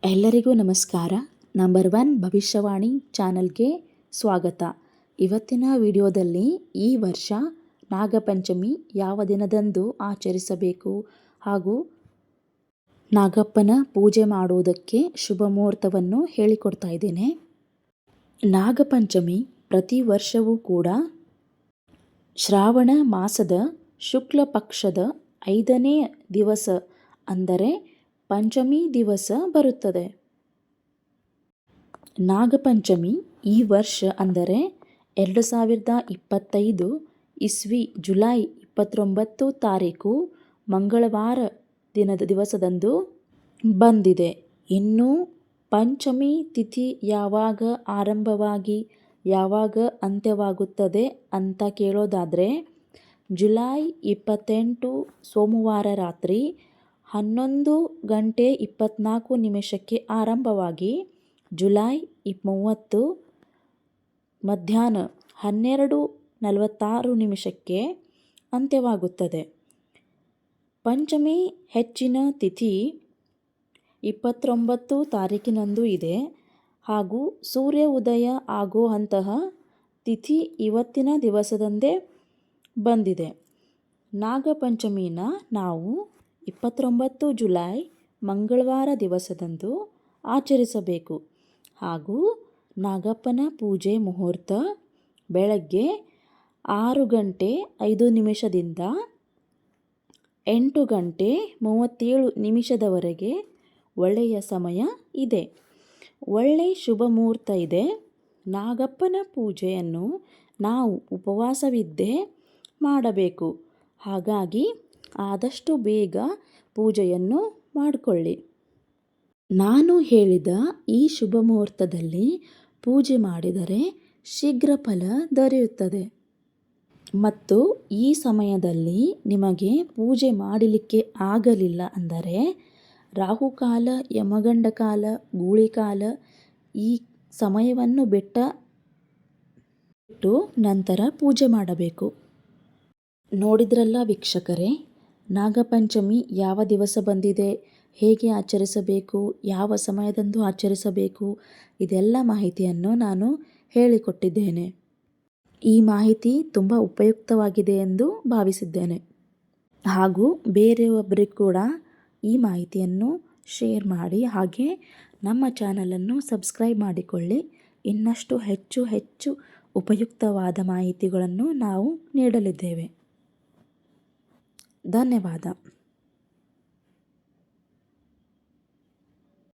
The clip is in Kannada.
ಎಲ್ಲರಿಗೂ ನಮಸ್ಕಾರ. ನಂಬರ್ 1 ಭವಿಷ್ಯವಾಣಿ ಚಾನಲ್ಗೆ ಸ್ವಾಗತ. ಇವತ್ತಿನ ವಿಡಿಯೋದಲ್ಲಿ ಈ ವರ್ಷ ನಾಗಪಂಚಮಿ ಯಾವ ದಿನದಂದು ಆಚರಿಸಬೇಕು ಹಾಗೂ ನಾಗಪ್ಪನ ಪೂಜೆ ಮಾಡುವುದಕ್ಕೆ ಶುಭ ಮುಹೂರ್ತವನ್ನು ಹೇಳಿಕೊಡ್ತಾ ಇದ್ದೇನೆ. ನಾಗಪಂಚಮಿ ಪ್ರತಿ ವರ್ಷವೂ ಕೂಡ ಶ್ರಾವಣ ಮಾಸದ ಶುಕ್ಲ ಪಕ್ಷದ 5ನೇ ದಿವಸ ಅಂದರೆ ಪಂಚಮಿ ದಿವಸ ಬರುತ್ತದೆ. ನಾಗಪಂಚಮಿ ಈ ವರ್ಷ ಅಂದರೆ 2025 ಇಸ್ವಿ ಜುಲೈ 29 ತಾರೀಕು ಮಂಗಳವಾರ ದಿವಸದಂದು ಬಂದಿದೆ. ಇನ್ನು ಪಂಚಮಿ ತಿಥಿ ಯಾವಾಗ ಆರಂಭವಾಗಿ ಯಾವಾಗ ಅಂತ್ಯವಾಗುತ್ತದೆ ಅಂತ ಕೇಳೋದಾದರೆ ಜುಲೈ 28 ಸೋಮವಾರ ರಾತ್ರಿ 11:24 ಆರಂಭವಾಗಿ ಜುಲೈ 30 ಮಧ್ಯಾಹ್ನ 12:46 ಅಂತ್ಯವಾಗುತ್ತದೆ. ಪಂಚಮಿ ಹೆಚ್ಚಿನ ತಿಥಿ 29 ತಾರೀಕಿನಂದು ಇದೆ ಹಾಗೂ ಸೂರ್ಯ ಉದಯ ಆಗುವಂತಹ ತಿಥಿ ಇವತ್ತಿನ ದಿವಸದಂದೇ ಬಂದಿದೆ. ನಾಗಪಂಚಮಿನ ನಾವು 29 ಜುಲೈ ಮಂಗಳವಾರ ದಿವಸದಂದು ಆಚರಿಸಬೇಕು ಹಾಗೂ ನಾಗಪ್ಪನ ಪೂಜೆ ಮುಹೂರ್ತ ಬೆಳಗ್ಗೆ 6:05 8:37 ಒಳ್ಳೆಯ ಸಮಯ ಇದೆ. ಒಳ್ಳೆಯ ಶುಭ ಮುಹೂರ್ತ ಇದೆ. ನಾಗಪ್ಪನ ಪೂಜೆಯನ್ನು ನಾವು ಉಪವಾಸವಿದ್ದೇ ಮಾಡಬೇಕು. ಹಾಗಾಗಿ ಆದಷ್ಟು ಬೇಗ ಪೂಜೆಯನ್ನು ಮಾಡಿಕೊಳ್ಳಿ. ನಾನು ಹೇಳಿದ ಈ ಶುಭ ಮುಹೂರ್ತದಲ್ಲಿ ಪೂಜೆ ಮಾಡಿದರೆ ಶೀಘ್ರ ಫಲ ದೊರೆಯುತ್ತದೆ ಮತ್ತು ಈ ಸಮಯದಲ್ಲಿ ನಿಮಗೆ ಪೂಜೆ ಮಾಡಲಿಕ್ಕೆ ಆಗಲಿಲ್ಲ ಅಂದರೆ ರಾಹುಕಾಲ, ಯಮಗಂಡ ಕಾಲ, ಗೂಳಿಕಾಲ ಈ ಸಮಯವನ್ನು ಬಿಟ್ಟು ನಂತರ ಪೂಜೆ ಮಾಡಬೇಕು. ನೋಡಿದ್ರಲ್ಲ ವೀಕ್ಷಕರೇ, ನಾಗಪಂಚಮಿ ಯಾವ ದಿವಸ ಬಂದಿದೆ, ಹೇಗೆ ಆಚರಿಸಬೇಕು, ಯಾವ ಸಮಯದಂದು ಆಚರಿಸಬೇಕು, ಇದೆಲ್ಲ ಮಾಹಿತಿಯನ್ನು ನಾನು ಹೇಳಿಕೊಟ್ಟಿದ್ದೇನೆ. ಈ ಮಾಹಿತಿ ತುಂಬ ಉಪಯುಕ್ತವಾಗಿದೆ ಎಂದು ಭಾವಿಸಿದ್ದೇನೆ ಹಾಗೂ ಬೇರೆಯೊಬ್ಬರಿಗೂ ಕೂಡ ಈ ಮಾಹಿತಿಯನ್ನು ಶೇರ್ ಮಾಡಿ. ಹಾಗೆ ನಮ್ಮ ಚಾನಲನ್ನು ಸಬ್ಸ್ಕ್ರೈಬ್ ಮಾಡಿಕೊಳ್ಳಿ. ಇನ್ನಷ್ಟು ಹೆಚ್ಚು ಉಪಯುಕ್ತವಾದ ಮಾಹಿತಿಗಳನ್ನು ನಾವು ನೀಡಲಿದ್ದೇವೆ. ಧನ್ಯವಾದ.